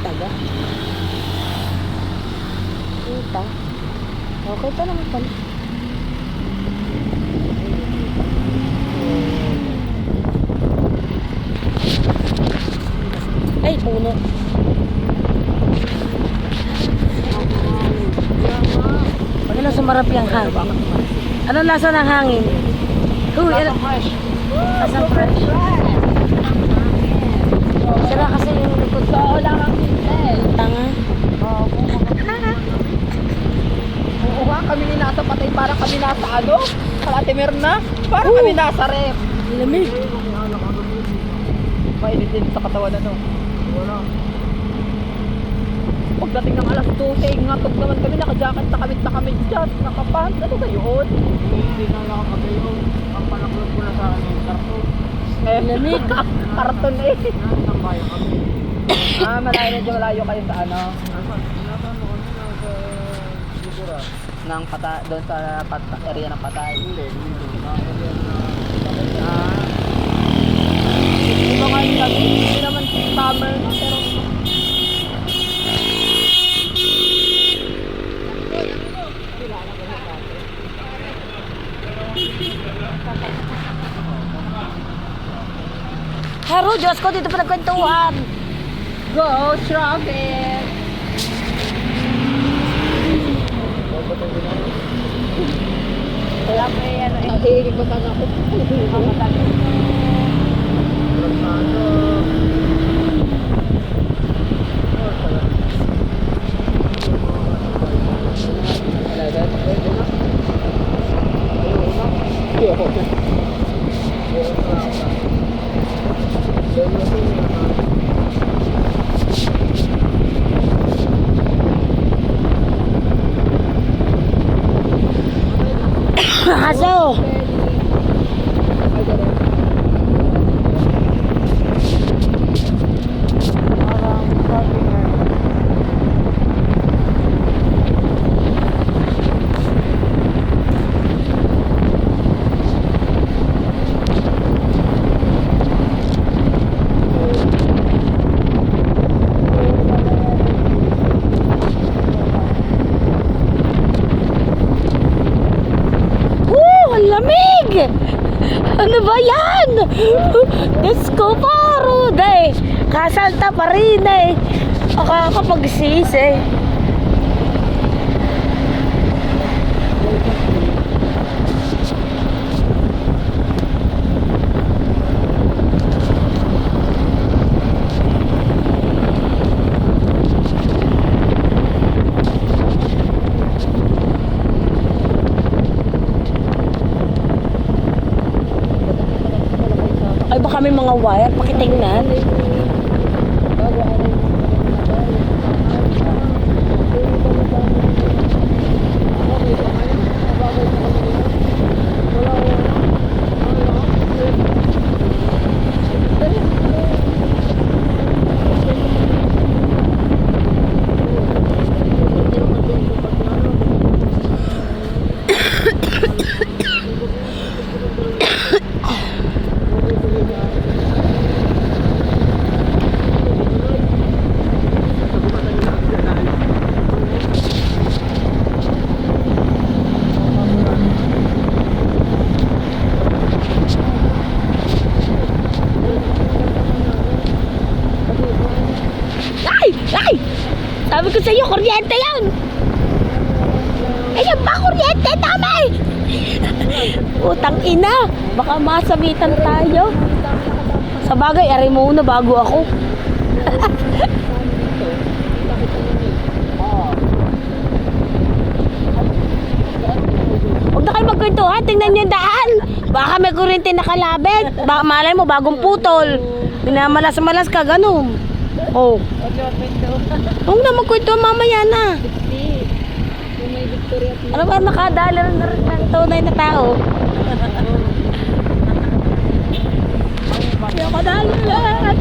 Taga. Kita. Okay pa naman pala. Ay, puno. Ano sumarap yung hangin? Anong lasa ng hangin? Uy, ano? Lasang fresh. Sira kasi yung likod ko. Wala kang pintel. Tanga. Oo nga, kami ni nasa patay. Parang kami nasa ano? Kalatimer na. Parang kami nasa rep. Lamig. Mainit din sa katawan ano. Wala. Pagdating ng alas 12, ngatog naman kami, naka-jacket na kami dyan, nakapants. Ano ba yun? Hindi na nakakagayon. Ang panaklog ko na sa akin yung karton. Lamig. Karton eh. Nasambayan kami. Malayo na dyan, malayo kayo sa ano? Nasaan mo kami? Nasa Sigura. Doon sa area ng patay. Hindi. Nakakagayon na. Iba nga yung gabi, hindi naman summer na, pero Haro, Diyos ko, dito pa nagkwentuhan. go, Robin! Wala pa yan. Nahihilig ko sana ako. Aso. Lamig! Ano ba yan? Diyos ko, paro day. Kasalta pa rin eh. Akakapagsisi. Ay, baka may mga wire. Pakitingnan. Ay! Sabi ko sa iyo, kuryente yan! Ayan ba, kuryente? Tama eh! Utang ina! Baka masabitan tayo. Sa bagay, aray mo na bago ako. Huwag na kayo magkwentuhan, tingnan niyo yung daan. Baka may kuryente nakalabit. Baka malay mo, bagong putol. Minamalas-malas ka, ganun. Oh. Huwag na magkwento mamaya na. Ano ba nakadali rin na rin ng tunay na tao? Nakadali lahat.